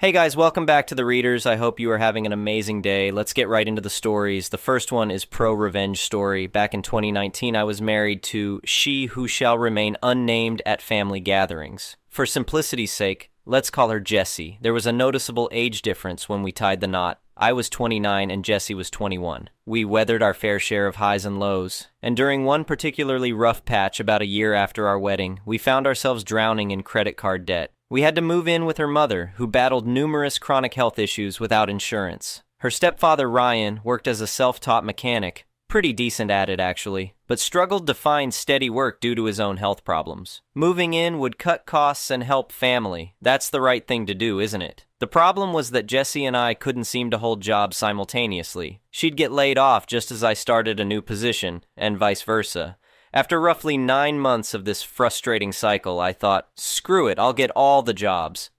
Hey guys, welcome back to the Readers. I hope you are having an amazing day. Let's get right into the stories. The first one is Pro-Revenge Story. Back in 2019, I was married to she who shall remain unnamed at family gatherings. For simplicity's sake, let's call her Jessie. There was a noticeable age difference when we tied the knot. I was 29 and Jessie was 21. We weathered our fair share of highs and lows, and during one particularly rough patch about a year after our wedding, we found ourselves drowning in credit card debt. We had to move in with her mother, who battled numerous chronic health issues without insurance. Her stepfather, Ryan, worked as a self-taught mechanic, pretty decent at it actually, but struggled to find steady work due to his own health problems. Moving in would cut costs and help family. That's the right thing to do, isn't it? The problem was that Jessie and I couldn't seem to hold jobs simultaneously. She'd get laid off just as I started a new position, and vice versa. After roughly 9 months of this frustrating cycle, I thought, screw it, I'll get all the jobs.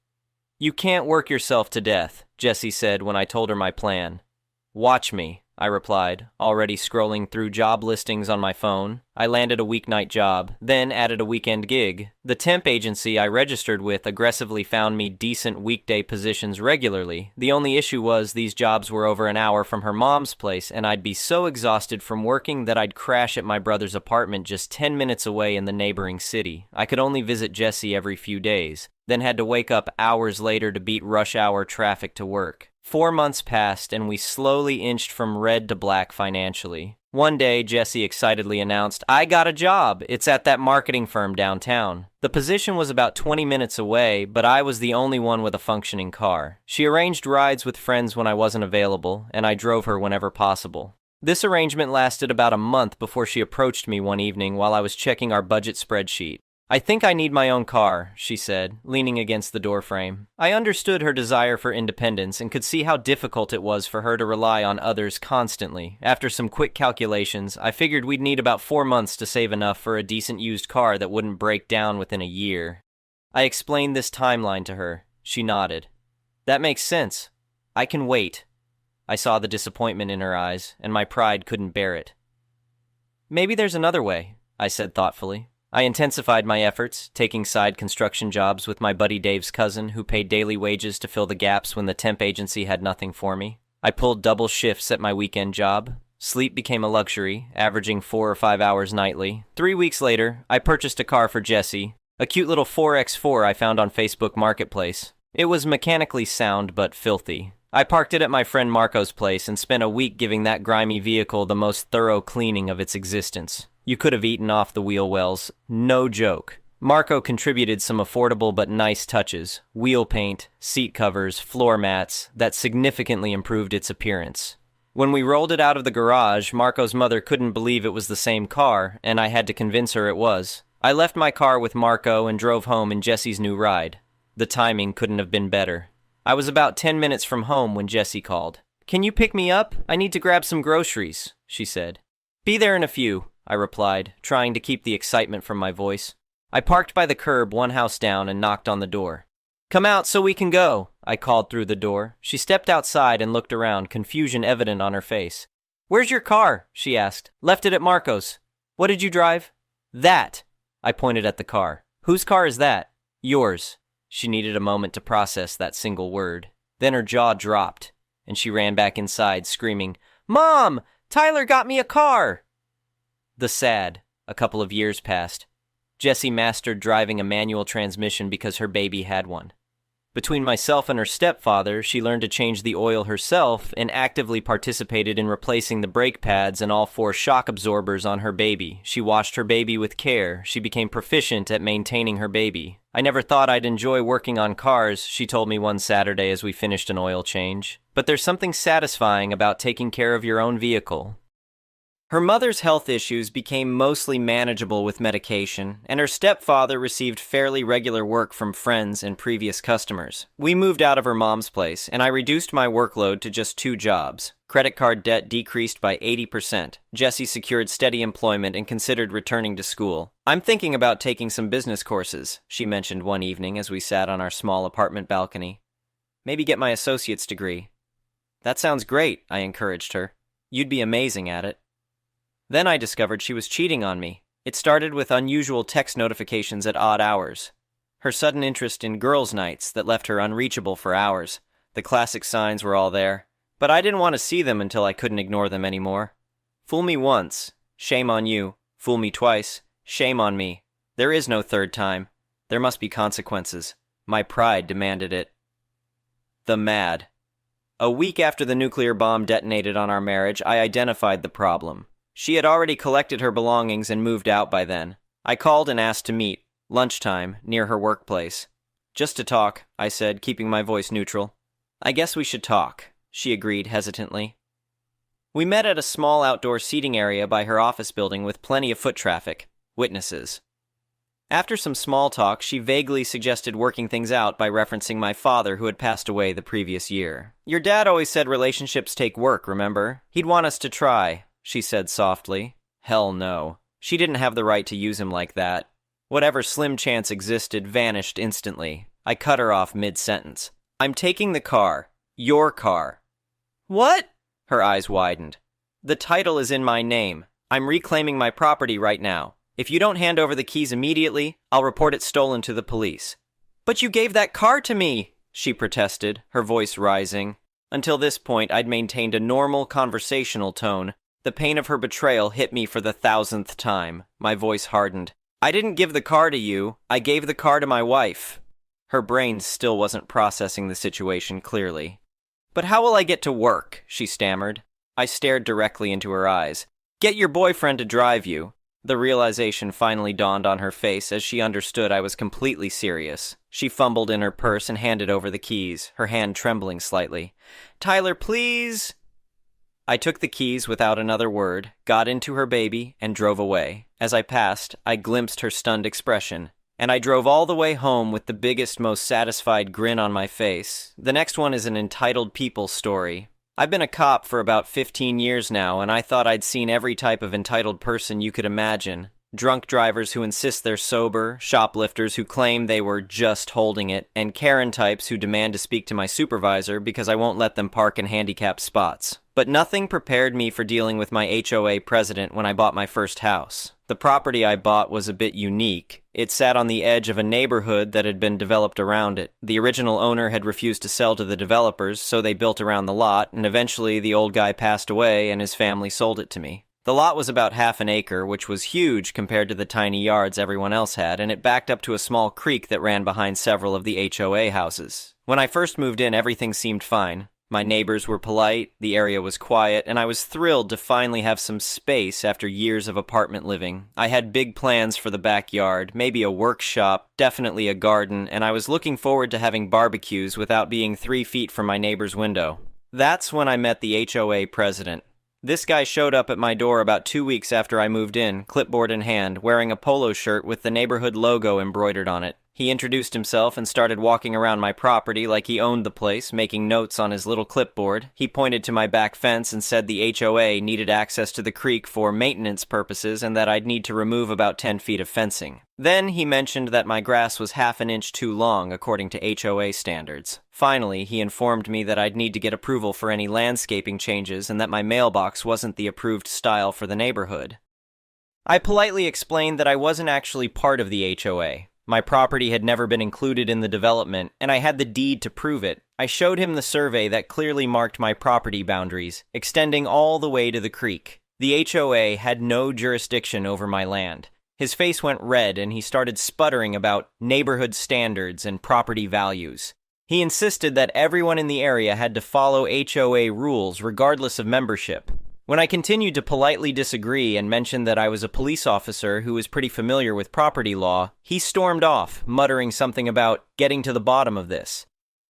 "You can't work yourself to death," Jessie said when I told her my plan. "Watch me," I replied, already scrolling through job listings on my phone. I landed a weeknight job, then added a weekend gig. The temp agency I registered with aggressively found me decent weekday positions regularly. The only issue was these jobs were over an hour from her mom's place, and I'd be so exhausted from working that I'd crash at my brother's apartment just 10 minutes away in the neighboring city. I could only visit Jessie every few days, then had to wake up hours later to beat rush hour traffic to work. 4 months passed, and we slowly inched from red to black financially. One day, Jessie excitedly announced, "I got a job! It's at that marketing firm downtown." The position was about 20 minutes away, but I was the only one with a functioning car. She arranged rides with friends when I wasn't available, and I drove her whenever possible. This arrangement lasted about a month before she approached me one evening while I was checking our budget spreadsheet. "I think I need my own car," she said, leaning against the doorframe. I understood her desire for independence and could see how difficult it was for her to rely on others constantly. After some quick calculations, I figured we'd need about 4 months to save enough for a decent used car that wouldn't break down within a year. I explained this timeline to her. She nodded. "That makes sense. I can wait." I saw the disappointment in her eyes, and my pride couldn't bear it. "Maybe there's another way," I said thoughtfully. I intensified my efforts, taking side construction jobs with my buddy Dave's cousin, who paid daily wages to fill the gaps when the temp agency had nothing for me. I pulled double shifts at my weekend job. Sleep became a luxury, averaging 4 or 5 hours nightly. 3 weeks later, I purchased a car for Jessie, a cute little 4x4 I found on Facebook Marketplace. It was mechanically sound but filthy. I parked it at my friend Marco's place and spent a week giving that grimy vehicle the most thorough cleaning of its existence. You could have eaten off the wheel wells. No joke. Marco contributed some affordable but nice touches. Wheel paint, seat covers, floor mats, that significantly improved its appearance. When we rolled it out of the garage, Marco's mother couldn't believe it was the same car, and I had to convince her it was. I left my car with Marco and drove home in Jessie's new ride. The timing couldn't have been better. I was about 10 minutes from home when Jessie called. "Can you pick me up? I need to grab some groceries," she said. "Be there in a few," I replied, trying to keep the excitement from my voice. I parked by the curb one house down and knocked on the door. "Come out so we can go," I called through the door. She stepped outside and looked around, confusion evident on her face. "Where's your car?" she asked. "Left it at Marco's." "What did you drive?" "That." I pointed at the car. "Whose car is that?" "Yours." She needed a moment to process that single word. Then her jaw dropped, and she ran back inside, screaming, "Mom! Tyler got me a car!" A couple of years passed. Jessie mastered driving a manual transmission because her baby had one. Between myself and her stepfather, she learned to change the oil herself and actively participated in replacing the brake pads and all 4 shock absorbers on her baby. She watched her baby with care. She became proficient at maintaining her baby. "I never thought I'd enjoy working on cars," she told me one Saturday as we finished an oil change. "But there's something satisfying about taking care of your own vehicle." Her mother's health issues became mostly manageable with medication, and her stepfather received fairly regular work from friends and previous customers. We moved out of her mom's place, and I reduced my workload to just 2 jobs. Credit card debt decreased by 80%. Jessie secured steady employment and considered returning to school. "I'm thinking about taking some business courses," she mentioned one evening as we sat on our small apartment balcony. "Maybe get my associate's degree." "That sounds great," I encouraged her. "You'd be amazing at it." Then I discovered she was cheating on me. It started with unusual text notifications at odd hours. Her sudden interest in girls' nights that left her unreachable for hours. The classic signs were all there, but I didn't want to see them until I couldn't ignore them anymore. Fool me once, shame on you. Fool me twice, shame on me. There is no third time. There must be consequences. My pride demanded it. The mad. A week after the nuclear bomb detonated on our marriage, I identified the problem. She had already collected her belongings and moved out by then. I called and asked to meet, lunchtime, near her workplace. Just to talk, I said, keeping my voice neutral. I guess we should talk, she agreed hesitantly. We met at a small outdoor seating area by her office building with plenty of foot traffic, witnesses. After some small talk, she vaguely suggested working things out by referencing my father who had passed away the previous year. Your dad always said relationships take work, remember? He'd want us to try, she said softly. Hell no. She didn't have the right to use him like that. Whatever slim chance existed vanished instantly. I cut her off mid-sentence. I'm taking the car. Your car. What? Her eyes widened. The title is in my name. I'm reclaiming my property right now. If you don't hand over the keys immediately, I'll report it stolen to the police. But you gave that car to me, she protested, her voice rising. Until this point, I'd maintained a normal conversational tone. The pain of her betrayal hit me for the 1,000th time. My voice hardened. I didn't give the car to you. I gave the car to my wife. Her brain still wasn't processing the situation clearly. But how will I get to work? She stammered. I stared directly into her eyes. Get your boyfriend to drive you. The realization finally dawned on her face as she understood I was completely serious. She fumbled in her purse and handed over the keys, her hand trembling slightly. Tyler, please. I took the keys without another word, got into her baby, and drove away. As I passed, I glimpsed her stunned expression, and I drove all the way home with the biggest, most satisfied grin on my face. The next one is an entitled people story. I've been a cop for about 15 years now, and I thought I'd seen every type of entitled person you could imagine. Drunk drivers who insist they're sober, shoplifters who claim they were just holding it, and Karen types who demand to speak to my supervisor because I won't let them park in handicapped spots. But nothing prepared me for dealing with my HOA president when I bought my first house. The property I bought was a bit unique. It sat on the edge of a neighborhood that had been developed around it. The original owner had refused to sell to the developers, so they built around the lot, and eventually the old guy passed away and his family sold it to me. The lot was about half an acre, which was huge compared to the tiny yards everyone else had, and it backed up to a small creek that ran behind several of the HOA houses. When I first moved in, everything seemed fine. My neighbors were polite, the area was quiet, and I was thrilled to finally have some space after years of apartment living. I had big plans for the backyard, maybe a workshop, definitely a garden, and I was looking forward to having barbecues without being 3 feet from my neighbor's window. That's when I met the HOA president. This guy showed up at my door about 2 weeks after I moved in, clipboard in hand, wearing a polo shirt with the neighborhood logo embroidered on it. He introduced himself and started walking around my property like he owned the place, making notes on his little clipboard. He pointed to my back fence and said the HOA needed access to the creek for maintenance purposes and that I'd need to remove about 10 feet of fencing. Then he mentioned that my grass was half an inch too long according to HOA standards. Finally, he informed me that I'd need to get approval for any landscaping changes and that my mailbox wasn't the approved style for the neighborhood. I politely explained that I wasn't actually part of the HOA. My property had never been included in the development, and I had the deed to prove it. I showed him the survey that clearly marked my property boundaries, extending all the way to the creek. The HOA had no jurisdiction over my land. His face went red, and he started sputtering about neighborhood standards and property values. He insisted that everyone in the area had to follow HOA rules regardless of membership. When I continued to politely disagree and mentioned that I was a police officer who was pretty familiar with property law, he stormed off, muttering something about getting to the bottom of this.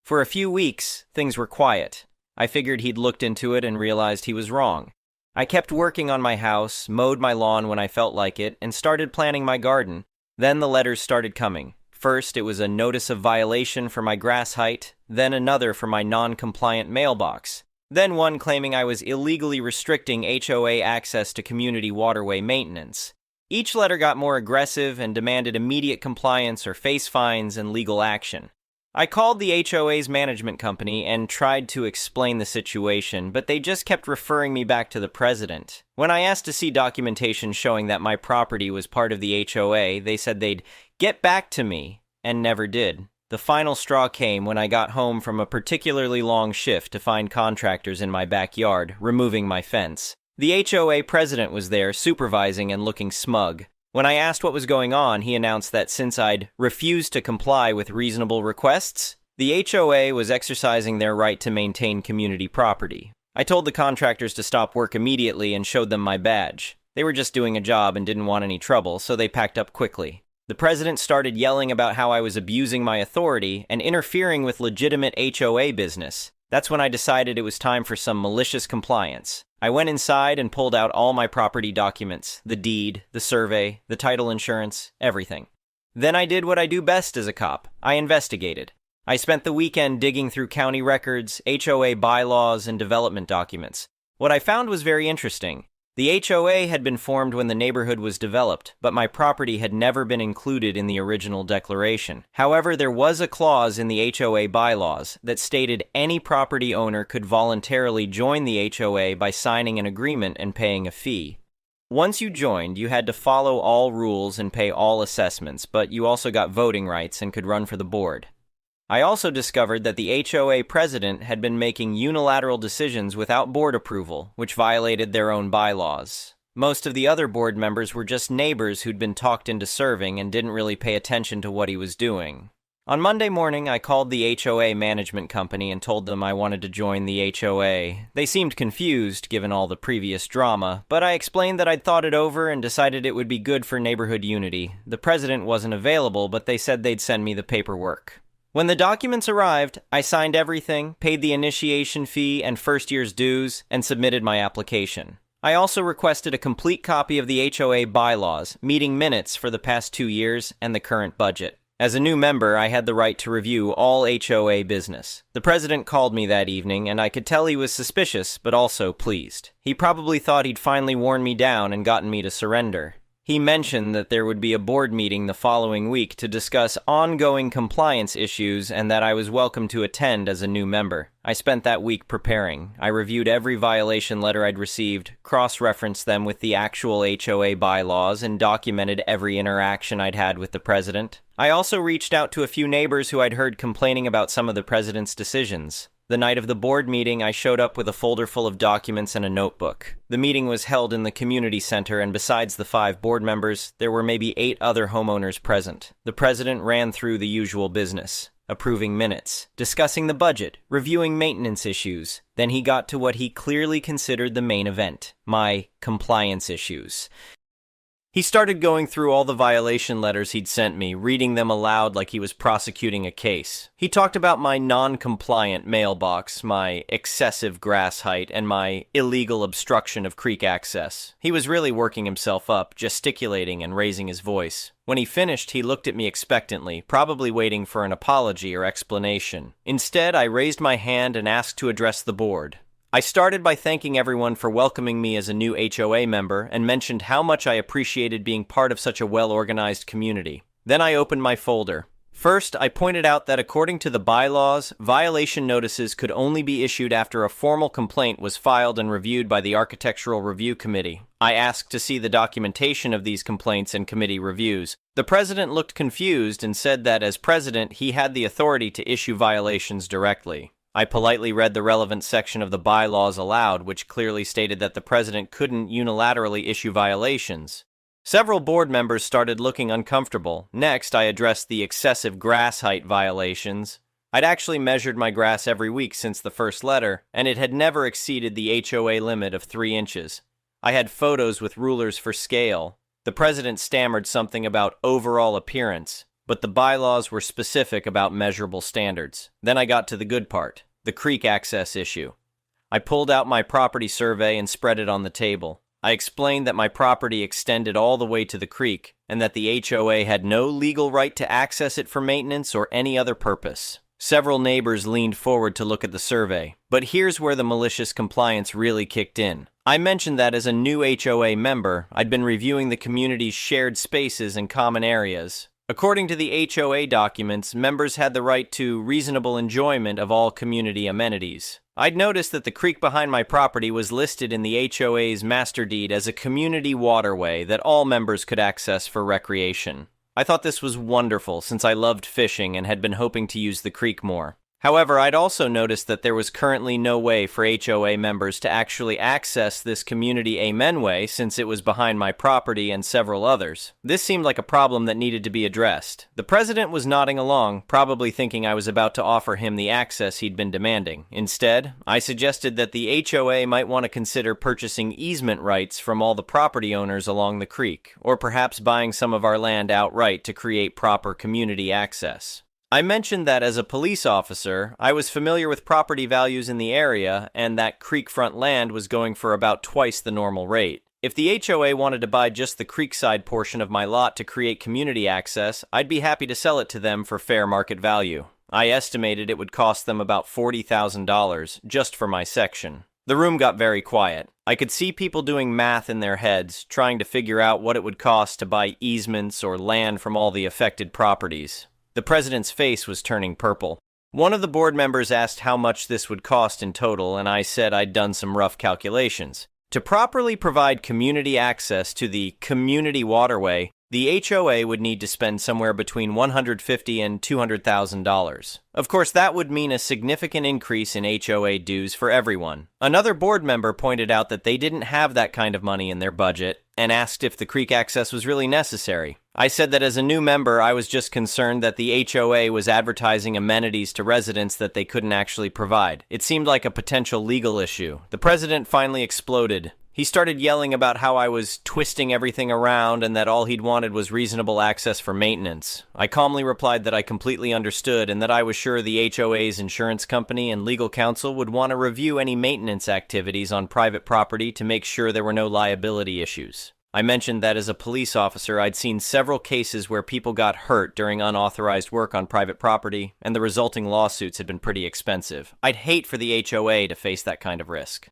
For a few weeks, things were quiet. I figured he'd looked into it and realized he was wrong. I kept working on my house, mowed my lawn when I felt like it, and started planning my garden. Then the letters started coming. First, it was a notice of violation for my grass height, then another for my non-compliant mailbox. Then one claiming I was illegally restricting HOA access to community waterway maintenance. Each letter got more aggressive and demanded immediate compliance or face fines and legal action. I called the HOA's management company and tried to explain the situation, but they just kept referring me back to the president. When I asked to see documentation showing that my property was part of the HOA, they said they'd get back to me. and never did. The final straw came when I got home from a particularly long shift to find contractors in my backyard, removing my fence. The HOA president was there, supervising and looking smug. When I asked what was going on, he announced that since I'd refused to comply with reasonable requests, the HOA was exercising their right to maintain community property. I told the contractors to stop work immediately and showed them my badge. They were just doing a job and didn't want any trouble, so they packed up quickly. The president started yelling about how I was abusing my authority and interfering with legitimate HOA business. That's when I decided it was time for some malicious compliance. I went inside and pulled out all my property documents, the deed, the survey, the title insurance, everything. Then I did what I do best as a cop. I investigated. I spent the weekend digging through county records, HOA bylaws, and development documents. What I found was very interesting. The HOA had been formed when the neighborhood was developed, but my property had never been included in the original declaration. However, there was a clause in the HOA bylaws that stated any property owner could voluntarily join the HOA by signing an agreement and paying a fee. Once you joined, you had to follow all rules and pay all assessments, but you also got voting rights and could run for the board. I also discovered that the HOA president had been making unilateral decisions without board approval, which violated their own bylaws. Most of the other board members were just neighbors who'd been talked into serving and didn't really pay attention to what he was doing. On Monday morning, I called the HOA management company and told them I wanted to join the HOA. They seemed confused, given all the previous drama, but I explained that I'd thought it over and decided it would be good for neighborhood unity. The president wasn't available, but they said they'd send me the paperwork. When the documents arrived, I signed everything, paid the initiation fee and first year's dues, and submitted my application. I also requested a complete copy of the HOA bylaws, meeting minutes for the past 2 years, and the current budget. As a new member, I had the right to review all HOA business. The president called me that evening, and I could tell he was suspicious, but also pleased. He probably thought he'd finally worn me down and gotten me to surrender. He mentioned that there would be a board meeting the following week to discuss ongoing compliance issues and that I was welcome to attend as a new member. I spent that week preparing. I reviewed every violation letter I'd received, cross-referenced them with the actual HOA bylaws, and documented every interaction I'd had with the president. I also reached out to a few neighbors who I'd heard complaining about some of the president's decisions. The night of the board meeting, I showed up with a folder full of documents and a notebook. The meeting was held in the community center, and besides the 5 board members, there were maybe 8 other homeowners present. The president ran through the usual business, approving minutes, discussing the budget, reviewing maintenance issues. Then he got to what he clearly considered the main event, my compliance issues. He started going through all the violation letters he'd sent me, reading them aloud like he was prosecuting a case. He talked about my non-compliant mailbox, my excessive grass height, and my illegal obstruction of creek access. He was really working himself up, gesticulating and raising his voice. When he finished, he looked at me expectantly, probably waiting for an apology or explanation. Instead, I raised my hand and asked to address the board. I started by thanking everyone for welcoming me as a new HOA member and mentioned how much I appreciated being part of such a well-organized community. Then I opened my folder. First, I pointed out that according to the bylaws, violation notices could only be issued after a formal complaint was filed and reviewed by the Architectural Review Committee. I asked to see the documentation of these complaints and committee reviews. The president looked confused and said that as president, he had the authority to issue violations directly. I politely read the relevant section of the bylaws aloud, which clearly stated that the president couldn't unilaterally issue violations. Several board members started looking uncomfortable. Next, I addressed the excessive grass height violations. I'd actually measured my grass every week since the first letter, and it had never exceeded the HOA limit of 3 inches. I had photos with rulers for scale. The president stammered something about overall appearance, but the bylaws were specific about measurable standards. Then I got to the good part, the creek access issue. I pulled out my property survey and spread it on the table. I explained that my property extended all the way to the creek, and that the HOA had no legal right to access it for maintenance or any other purpose. Several neighbors leaned forward to look at the survey, but here's where the malicious compliance really kicked in. I mentioned that as a new HOA member, I'd been reviewing the community's shared spaces and common areas. According to the HOA documents, members had the right to reasonable enjoyment of all community amenities. I'd noticed that the creek behind my property was listed in the HOA's master deed as a community waterway that all members could access for recreation. I thought this was wonderful since I loved fishing and had been hoping to use the creek more. However, I'd also noticed that there was currently no way for HOA members to actually access this community amenway since it was behind my property and several others. This seemed like a problem that needed to be addressed. The president was nodding along, probably thinking I was about to offer him the access he'd been demanding. Instead, I suggested that the HOA might want to consider purchasing easement rights from all the property owners along the creek, or perhaps buying some of our land outright to create proper community access. I mentioned that as a police officer, I was familiar with property values in the area and that creekfront land was going for about twice the normal rate. If the HOA wanted to buy just the creekside portion of my lot to create community access, I'd be happy to sell it to them for fair market value. I estimated it would cost them about $40,000 just for my section. The room got very quiet. I could see people doing math in their heads, trying to figure out what it would cost to buy easements or land from all the affected properties. The president's face was turning purple. One of the board members asked how much this would cost in total, and I said I'd done some rough calculations. To properly provide community access to the community waterway, the HOA would need to spend somewhere between $150,000 and $200,000. Of course, that would mean a significant increase in HOA dues for everyone. Another board member pointed out that they didn't have that kind of money in their budget and asked if the creek access was really necessary. I said that as a new member, I was just concerned that the HOA was advertising amenities to residents that they couldn't actually provide. It seemed like a potential legal issue. The president finally exploded. He started yelling about how I was twisting everything around and that all he'd wanted was reasonable access for maintenance. I calmly replied that I completely understood and that I was sure the HOA's insurance company and legal counsel would want to review any maintenance activities on private property to make sure there were no liability issues. I mentioned that as a police officer, I'd seen several cases where people got hurt during unauthorized work on private property, and the resulting lawsuits had been pretty expensive. I'd hate for the HOA to face that kind of risk.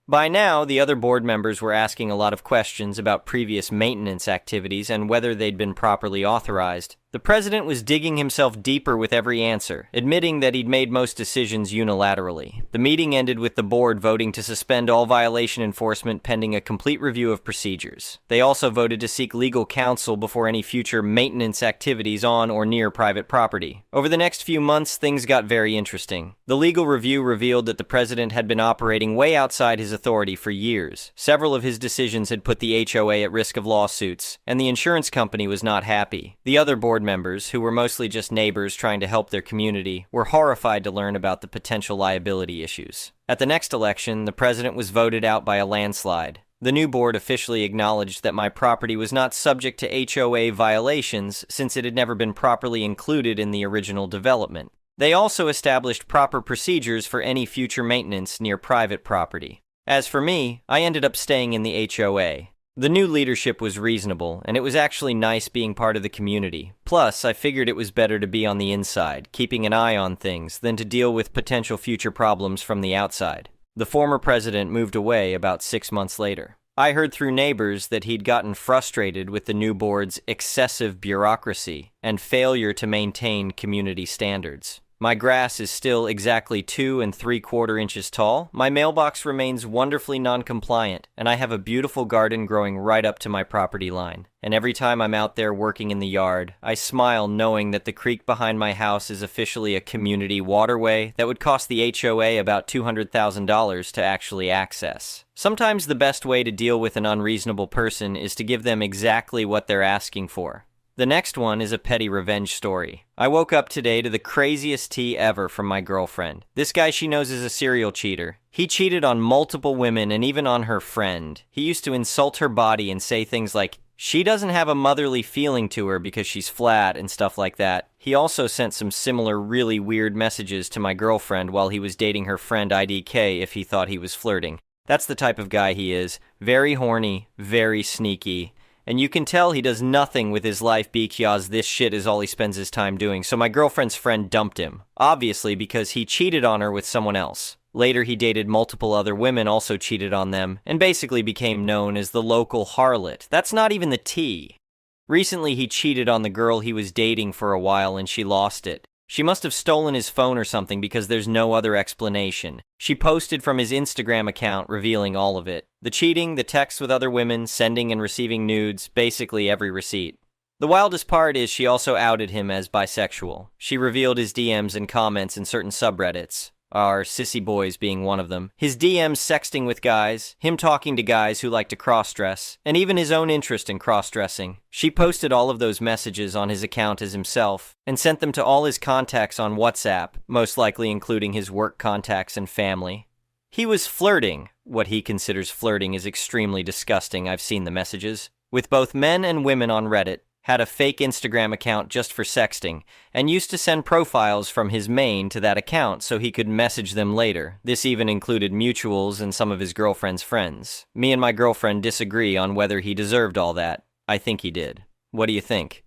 By now, the other board members were asking a lot of questions about previous maintenance activities and whether they'd been properly authorized. The president was digging himself deeper with every answer, admitting that he'd made most decisions unilaterally. The meeting ended with the board voting to suspend all violation enforcement pending a complete review of procedures. They also voted to seek legal counsel before any future maintenance activities on or near private property. Over the next few months, things got very interesting. The legal review revealed that the president had been operating way outside his authority for years. Several of his decisions had put the HOA at risk of lawsuits, and the insurance company was not happy. The other board members, who were mostly just neighbors trying to help their community, were horrified to learn about the potential liability issues. At the next election, the president was voted out by a landslide. The new board officially acknowledged that my property was not subject to HOA violations since it had never been properly included in the original development. They also established proper procedures for any future maintenance near private property. As for me, I ended up staying in the HOA. The new leadership was reasonable, and it was actually nice being part of the community. Plus, I figured it was better to be on the inside, keeping an eye on things, than to deal with potential future problems from the outside. The former president moved away about 6 months later. I heard through neighbors that he'd gotten frustrated with the new board's excessive bureaucracy and failure to maintain community standards. My grass is still exactly 2 3/4 inches tall, my mailbox remains wonderfully non-compliant, and I have a beautiful garden growing right up to my property line. And every time I'm out there working in the yard, I smile knowing that the creek behind my house is officially a community waterway that would cost the HOA about $200,000 to actually access. Sometimes the best way to deal with an unreasonable person is to give them exactly what they're asking for. The next one is a petty revenge story. I woke up today to the craziest tea ever from my girlfriend. This guy she knows is a serial cheater. He cheated on multiple women and even on her friend. He used to insult her body and say things like, she doesn't have a motherly feeling to her because she's flat and stuff like that. He also sent some similar really weird messages to my girlfriend while he was dating her friend IDK if he thought he was flirting. That's the type of guy he is. Very horny, very sneaky. And you can tell he does nothing with his life because this shit is all he spends his time doing, so my girlfriend's friend dumped him. Obviously because he cheated on her with someone else. Later he dated multiple other women, also cheated on them, and basically became known as the local harlot. That's not even the tea. Recently he cheated on the girl he was dating for a while and she lost it. She must have stolen his phone or something because there's no other explanation. She posted from his Instagram account revealing all of it. The cheating, the texts with other women, sending and receiving nudes, basically every receipt. The wildest part is she also outed him as bisexual. She revealed his DMs and comments in certain subreddits, our sissy boys being one of them, his DMs sexting with guys, him talking to guys who like to cross-dress, and even his own interest in cross-dressing. She posted all of those messages on his account as himself, and sent them to all his contacts on WhatsApp, most likely including his work contacts and family. He was flirting. What he considers flirting is extremely disgusting, I've seen the messages, with both men and women on Reddit, had a fake Instagram account just for sexting, and used to send profiles from his main to that account so he could message them later. This even included mutuals and some of his girlfriend's friends. Me and my girlfriend disagree on whether he deserved all that. I think he did. What do you think?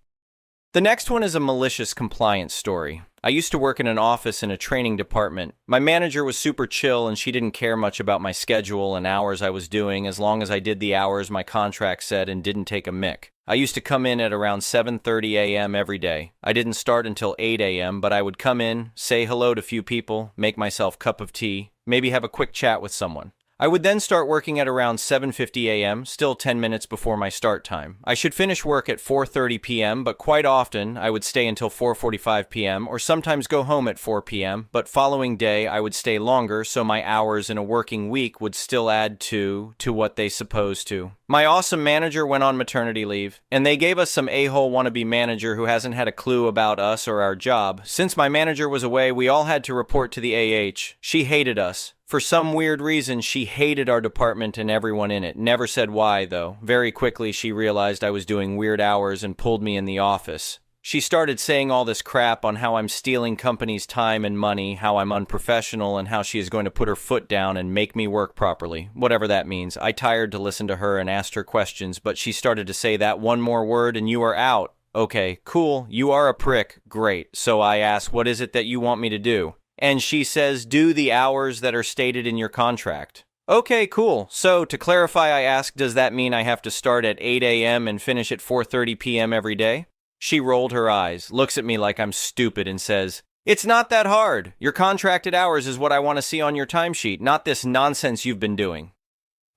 The next one is a malicious compliance story. I used to work in an office in a training department. My manager was super chill and she didn't care much about my schedule and hours I was doing as long as I did the hours my contract said and didn't take a mick. I used to come in at around 7:30 a.m. every day. I didn't start until 8 a.m., but I would come in, say hello to a few people, make myself a cup of tea, maybe have a quick chat with someone. I would then start working at around 7:50 a.m., still 10 minutes before my start time. I should finish work at 4:30 p.m., but quite often I would stay until 4:45 p.m. or sometimes go home at 4 p.m., but following day I would stay longer so my hours in a working week would still add to what they supposed to. My awesome manager went on maternity leave, and they gave us some a-hole wannabe manager who hasn't had a clue about us or our job. Since my manager was away, we all had to report to the AH. She hated us. For some weird reason, she hated our department and everyone in it. Never said why, though. Very quickly, she realized I was doing weird hours and pulled me in the office. She started saying all this crap on how I'm stealing companies' time and money, how I'm unprofessional, and how she is going to put her foot down and make me work properly. Whatever that means. I tired to listen to her and asked her questions, but she started to say that one more word and you are out. Okay, cool. You are a prick. Great. So I asked, what is it that you want me to do? And she says, do the hours that are stated in your contract. Okay, cool. So, to clarify, I asked, does that mean I have to start at 8 a.m. and finish at 4:30 p.m. every day? She rolled her eyes, looks at me like I'm stupid, and says, it's not that hard. Your contracted hours is what I want to see on your timesheet, not this nonsense you've been doing.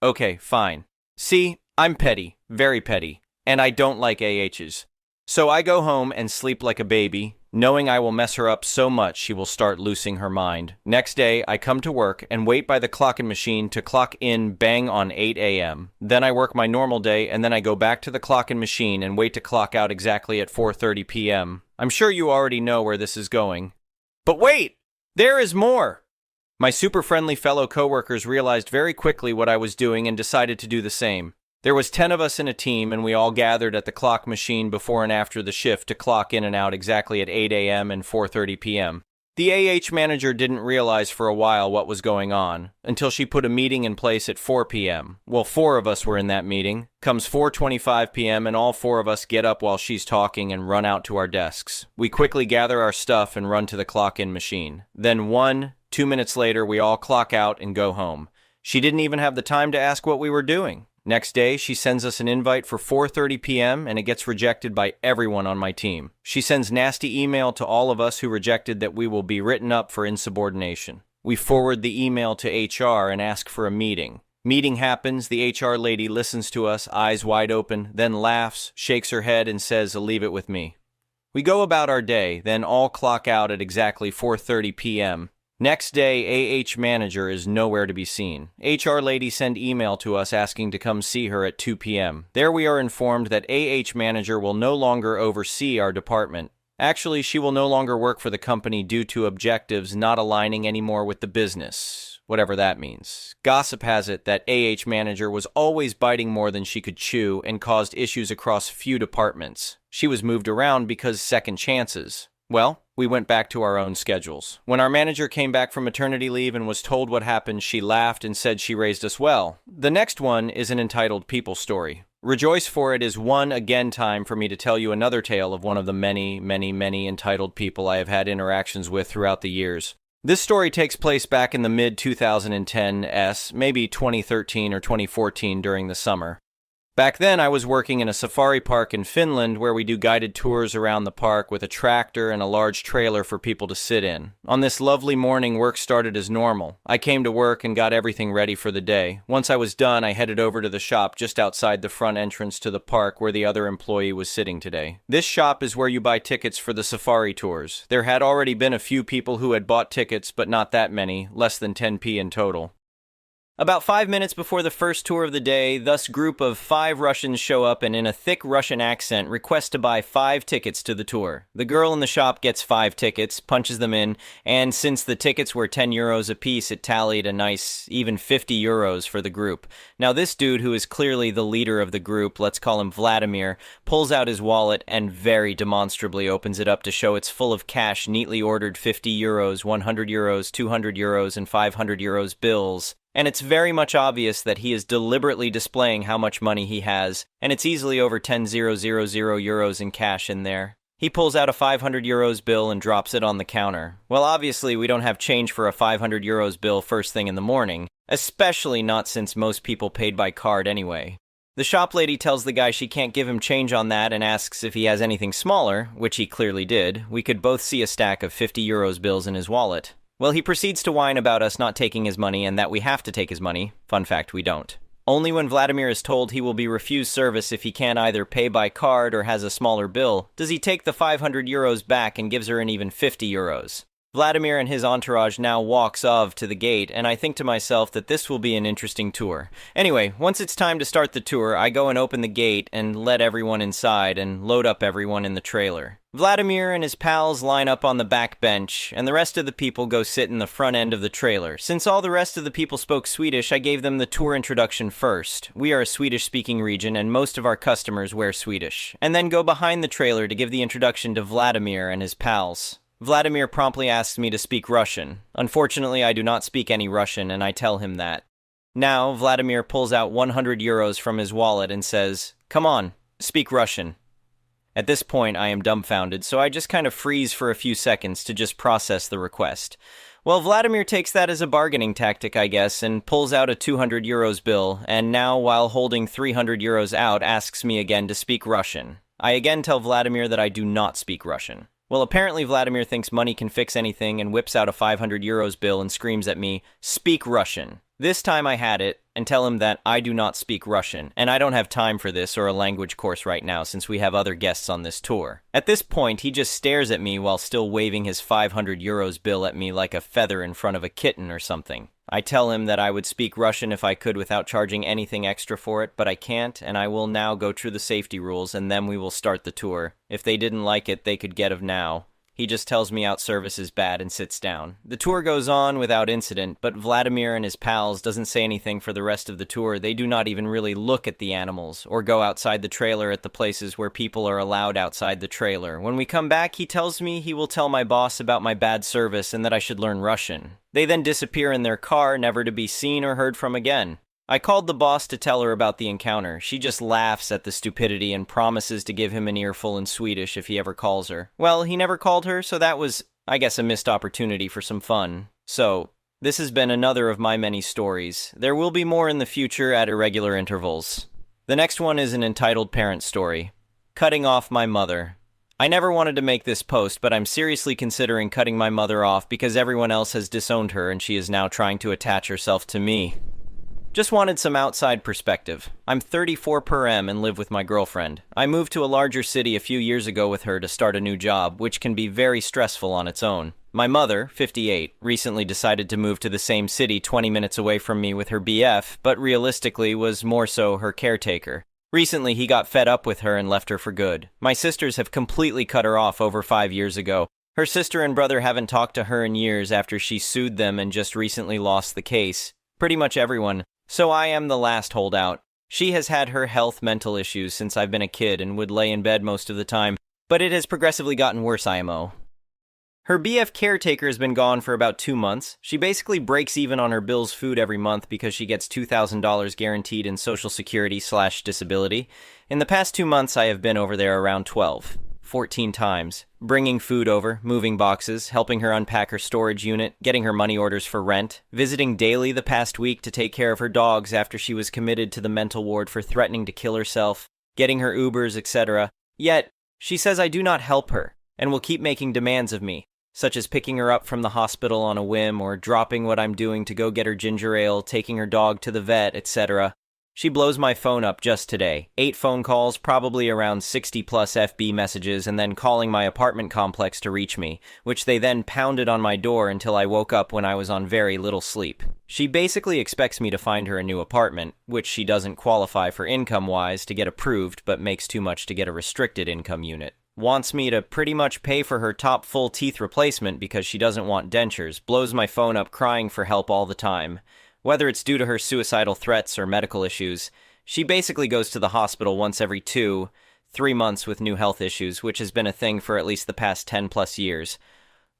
Okay, fine. See, I'm petty, very petty, and I don't like AHs. So I go home and sleep like a baby, knowing I will mess her up so much she will start losing her mind. Next day, I come to work and wait by the clocking machine to clock in bang on 8 a.m. Then I work my normal day and then I go back to the clocking machine and wait to clock out exactly at 4:30 p.m. I'm sure you already know where this is going. But wait! There is more! My super friendly fellow coworkers realized very quickly what I was doing and decided to do the same. There was 10 of us in a team, and we all gathered at the clock machine before and after the shift to clock in and out exactly at 8 a.m. and 4:30 p.m. The AH manager didn't realize for a while what was going on, until she put a meeting in place at 4 p.m. Well, 4 of us were in that meeting. Comes 4:25 p.m., and all 4 of us get up while she's talking and run out to our desks. We quickly gather our stuff and run to the clock-in machine. Then 2 minutes later, we all clock out and go home. She didn't even have the time to ask what we were doing. Next day, she sends us an invite for 4:30 p.m. and it gets rejected by everyone on my team. She sends nasty email to all of us who rejected that we will be written up for insubordination. We forward the email to HR and ask for a meeting. Meeting happens, the HR lady listens to us, eyes wide open, then laughs, shakes her head and says, leave it with me. We go about our day, then all clock out at exactly 4:30 p.m. Next day, AH manager is nowhere to be seen. HR lady sent email to us asking to come see her at 2 p.m. There we are informed that AH manager will no longer oversee our department. Actually, she will no longer work for the company due to objectives not aligning anymore with the business, whatever that means. Gossip has it that AH manager was always biting more than she could chew and caused issues across few departments. She was moved around because second chances. Well, we went back to our own schedules. When our manager came back from maternity leave and was told what happened, she laughed and said she raised us well. The next one is an entitled people story. Rejoice, for it is again time for me to tell you another tale of one of the many entitled people I have had interactions with throughout the years. This story takes place back in the mid-2010s, maybe 2013 or 2014 during the summer. Back then, I was working in a safari park in Finland where we do guided tours around the park with a tractor and a large trailer for people to sit in. On this lovely morning, work started as normal. I came to work and got everything ready for the day. Once I was done, I headed over to the shop just outside the front entrance to the park where the other employee was sitting today. This shop is where you buy tickets for the safari tours. There had already been a few people who had bought tickets, but not that many, less than 10p in total. About 5 minutes before the first tour of the day, thus group of 5 Russians show up and in a thick Russian accent request to buy 5 tickets to the tour. The girl in the shop gets 5 tickets, punches them in, and since the tickets were 10 euros a piece, it tallied a nice, even 50 euros for the group. Now this dude, who is clearly the leader of the group, let's call him Vladimir, pulls out his wallet and very demonstrably opens it up to show it's full of cash, neatly ordered 50 euros, 100 euros, 200 euros, and 500 euros bills. And it's very much obvious that he is deliberately displaying how much money he has, and it's easily over 10,000 euros in cash in there. He pulls out a 500 euros bill and drops it on the counter. Well, obviously we don't have change for a 500 euros bill first thing in the morning, especially not since most people paid by card anyway. The shop lady tells the guy she can't give him change on that and asks if he has anything smaller, which he clearly did. We could both see a stack of 50 euros bills in his wallet. Well, he proceeds to whine about us not taking his money and that we have to take his money. Fun fact, we don't. Only when Vladimir is told he will be refused service if he can't either pay by card or has a smaller bill, does he take the 500 euros back and gives her an even 50 euros. Vladimir and his entourage now walks off to the gate, and I think to myself that this will be an interesting tour. Anyway, once it's time to start the tour, I go and open the gate and let everyone inside and load up everyone in the trailer. Vladimir and his pals line up on the back bench, and the rest of the people go sit in the front end of the trailer. Since all the rest of the people spoke Swedish, I gave them the tour introduction first. We are a Swedish-speaking region, and most of our customers wear Swedish. And then go behind the trailer to give the introduction to Vladimir and his pals. Vladimir promptly asks me to speak Russian. Unfortunately, I do not speak any Russian, and I tell him that. Now, Vladimir pulls out 100 euros from his wallet and says, "Come on, speak Russian." At this point, I am dumbfounded, so I just kind of freeze for a few seconds to just process the request. Well, Vladimir takes that as a bargaining tactic, I guess, and pulls out a 200 euros bill, and now, while holding 300 euros out, asks me again to speak Russian. I again tell Vladimir that I do not speak Russian. Well, apparently Vladimir thinks money can fix anything and whips out a 500 euros bill and screams at me, "Speak Russian." This time I had it, and tell him that I do not speak Russian, and I don't have time for this or a language course right now since we have other guests on this tour. At this point, he just stares at me while still waving his 500 euros bill at me like a feather in front of a kitten or something. I tell him that I would speak Russian if I could without charging anything extra for it, but I can't, and I will now go through the safety rules, and then we will start the tour. If they didn't like it, they could get of now. He just tells me out service is bad and sits down. The tour goes on without incident, but Vladimir and his pals doesn't say anything for the rest of the tour. They do not even really look at the animals, or go outside the trailer at the places where people are allowed outside the trailer. When we come back, he tells me he will tell my boss about my bad service and that I should learn Russian. They then disappear in their car, never to be seen or heard from again. I called the boss to tell her about the encounter. She just laughs at the stupidity and promises to give him an earful in Swedish if he ever calls her. Well, he never called her, so that was, I guess, a missed opportunity for some fun. So, this has been another of my many stories. There will be more in the future at irregular intervals. The next one is an entitled parent story. Cutting off my mother. I never wanted to make this post, but I'm seriously considering cutting my mother off because everyone else has disowned her and she is now trying to attach herself to me. Just wanted some outside perspective. I'm 34 per M and live with my girlfriend. I moved to a larger city a few years ago with her to start a new job, which can be very stressful on its own. My mother, 58, recently decided to move to the same city 20 minutes away from me with her BF, but realistically was more so her caretaker. Recently, he got fed up with her and left her for good. My sisters have completely cut her off over 5 years ago. Her sister and brother haven't talked to her in years after she sued them and just recently lost the case. Pretty much everyone. So I am the last holdout. She has had her mental issues since I've been a kid and would lay in bed most of the time, but it has progressively gotten worse, IMO. Her BF caretaker has been gone for about 2 months. She basically breaks even on her bills food every month because she gets $2,000 guaranteed in Social Security/disability. In the past 2 months, I have been over there around 12. 14 times. Bringing food over, moving boxes, helping her unpack her storage unit, getting her money orders for rent, visiting daily the past week to take care of her dogs after she was committed to the mental ward for threatening to kill herself, getting her Ubers, etc. Yet, she says I do not help her, and will keep making demands of me, such as picking her up from the hospital on a whim or dropping what I'm doing to go get her ginger ale, taking her dog to the vet, etc. She blows my phone up just today. 8 phone calls, probably around 60 plus FB messages, and then calling my apartment complex to reach me, which they then pounded on my door until I woke up when I was on very little sleep. She basically expects me to find her a new apartment, which she doesn't qualify for income-wise to get approved, but makes too much to get a restricted income unit. Wants me to pretty much pay for her top full teeth replacement because she doesn't want dentures, blows my phone up crying for help all the time. Whether it's due to her suicidal threats or medical issues, she basically goes to the hospital once every 2-3 months with new health issues, which has been a thing for at least the past 10 plus years.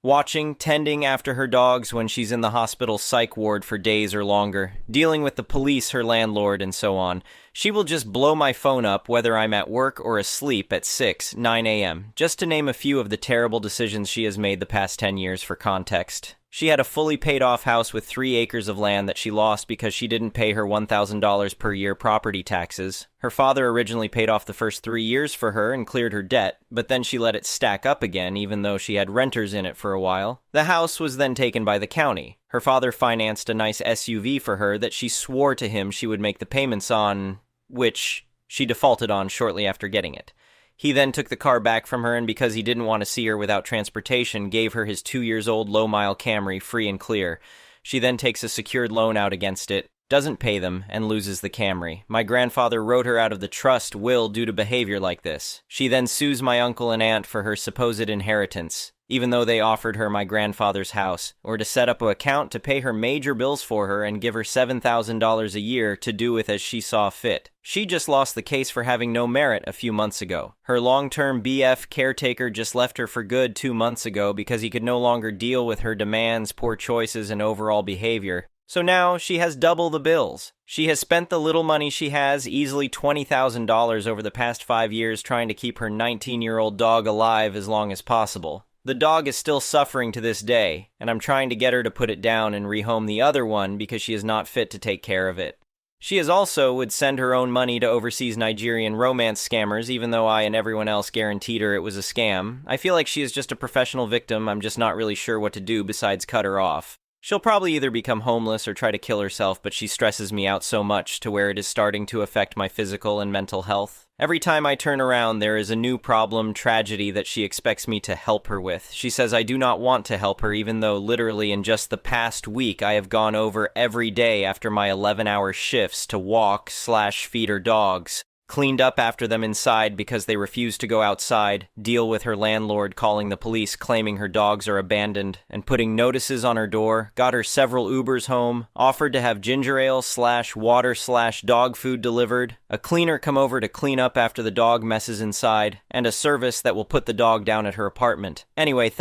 Watching, tending after her dogs when she's in the hospital psych ward for days or longer, dealing with the police, her landlord, and so on. She will just blow my phone up whether I'm at work or asleep at 9 a.m., just to name a few of the terrible decisions she has made the past 10 years for context. She had a fully paid off house with 3 acres of land that she lost because she didn't pay her $1,000 per year property taxes. Her father originally paid off the first 3 years for her and cleared her debt, but then she let it stack up again even though she had renters in it for a while. The house was then taken by the county. Her father financed a nice SUV for her that she swore to him she would make the payments on, which she defaulted on shortly after getting it. He then took the car back from her, and because he didn't want to see her without transportation, gave her his 2-year-old low-mile Camry free and clear. She then takes a secured loan out against it, doesn't pay them, and loses the Camry. My grandfather wrote her out of the trust will due to behavior like this. She then sues my uncle and aunt for her supposed inheritance, even though they offered her my grandfather's house, or to set up an account to pay her major bills for her and give her $7,000 a year to do with as she saw fit. She just lost the case for having no merit a few months ago. Her long-term BF caretaker just left her for good 2 months ago because he could no longer deal with her demands, poor choices, and overall behavior. So now she has double the bills. She has spent the little money she has, easily $20,000 over the past 5 years, trying to keep her 19-year-old dog alive as long as possible. The dog is still suffering to this day, and I'm trying to get her to put it down and rehome the other one because she is not fit to take care of it. She would send her own money to overseas Nigerian romance scammers, even though I and everyone else guaranteed her it was a scam. I feel like she is just a professional victim. I'm just not really sure what to do besides cut her off. She'll probably either become homeless or try to kill herself, but she stresses me out so much to where it is starting to affect my physical and mental health. Every time I turn around, there is a new problem, tragedy that she expects me to help her with. She says I do not want to help her, even though literally in just the past week I have gone over every day after my 11-hour shifts to walk/feed her dogs. Cleaned up after them inside because they refused to go outside, deal with her landlord calling the police claiming her dogs are abandoned, and putting notices on her door, got her several Ubers home, offered to have ginger ale/water/dog food delivered, a cleaner come over to clean up after the dog messes inside, and a service that will put the dog down at her apartment. Anyway,